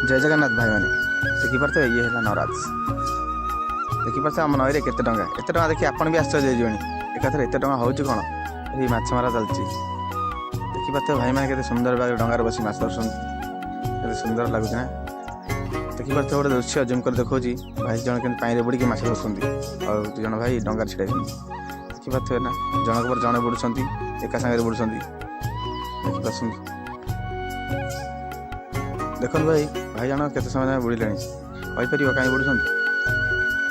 जय जगन्नाथ भाई मैंने देखिपे ये है नवराज देखिपे आम नई के टଙ୍କା देखिए आपण भी आश्चर्य एकाथर एत टाँग हो कौन ये माछ मारा चलती देखिपे भाई मैंने के सुंदर भाग डंगार बस माछ धरसन के सुंदर लगुच ना देखिपे गोटे दृश्य जूम कर देखा भाई जन के पानी बुड़ी माछ धरसन और दु जन भाई डंगार छिड़ा देखिपे ना जनक पर जड़े बुड़ुंट एका सागर बुड़ुंट देखिपे देखो भाई भाई जान के समय बुड़े कहीपर कहीं बुड़ुंट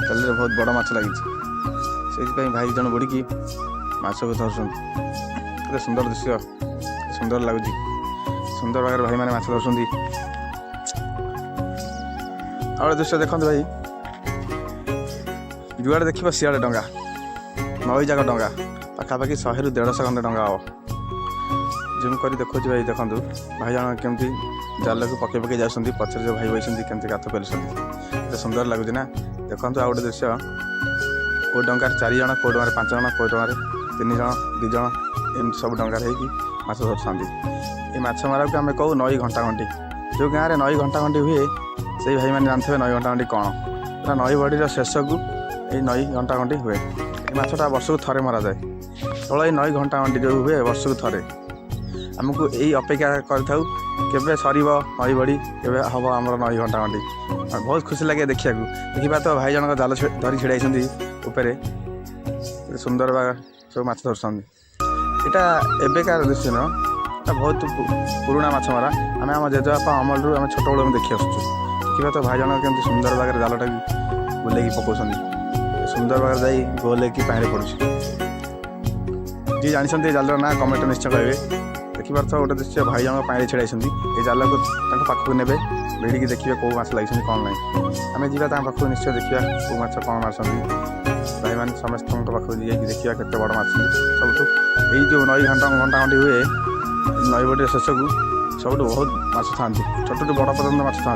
चल बहुत बड़ माछ लगी से भाई जन बुड़ी माछ को धरसन के सुंदर दृश्य सुंदर लगुच सुंदर भाग भाई मैंने माछ धरसन और दृश्य देखते भाई जुआड़े देख सियाड़े डंगा नई जाक डंगा पाखापाखि 100 ରୁ 150 खंडे डंगा हम जूम कर देखो भाई देखो भाई जान केमती जाल को पकई पकई जाती पचर जो भाई बस केमती गाथ पेलुंट सुंदर लगुच ना देखो आ गए दृश्य कौ डंगार 4 जन कौ डंगार 5 जन कौ डंगार 3 जन 2 जन एमती सब डंगार होगी माछ धरती ये माछ मारा को आम कहू नई घंटा घंटी जो गाँव में नई घंटा घंटी हुए से भाई मैंने जानते नई घंटा घंटी कौन पूरा नई बड़ी शेष को ये नई घंटा घंटी हुए ये माछटा वर्ष को थे मरा जाए केवल ये नई घंटा घंटी जो हुए वर्ष को थे आमको यही अपेक्षा करूँ केवे सर नई बड़ी केवे हम आम नई घंटा घंटी बहुत खुशी लगे देखा देखा तो भाई जनक जाल धरी छिड़ा उपरे सुंदर सब माछ धरसन यहाँ एवेकार दृश्य नुह बहुत पुराणा माछ मारा आम आम जेजेबापा अमल रू आम छोट बेलू देखी आसुँ देखा तो भाई जनक केमती सुंदर भाग जालटा बुलेकी पकाउन सुंदर भाग जा गोल होगी पानी पड़ुଛି जी जानते जाल ना कमेंट निश्चय कहे देखिपार गोटे दृश्य भाई जन पानी छिड़ा ये जाल को पाखक ने भिड़ी देखिए कौ माछ लगी कौन ना आम जावा पाखक निश्चय देखा कौ माछ कौन मारती भाई मैंने समस्त पाखक जाइए देखा केते बड़ माछ सब यही जो नई घंटा घंटा घंटी हुए नई बड़ी शेष को सब बहुत माछ था छोट बड़ पर्यटन माछ था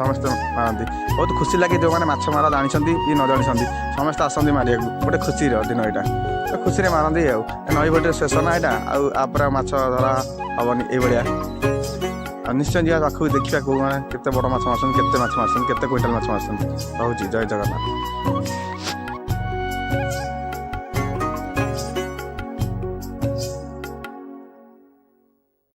समस्त मारती बहुत खुशी लगे जो मैंने माछ मारा जानते कि न जानते समस्त आसती मारे गोटे खुशी दिन यहाँ खुशी मारती नई बड़ी शेष ना यहाँ आपर माछ धरा हेनी ये निश्चय जा पाखक देखा कौ मैंने केते बड़ माछ मारसन केते माछ मारसन केते क्विंटाल माछ मारसन रोचे जय जगन्नाथ।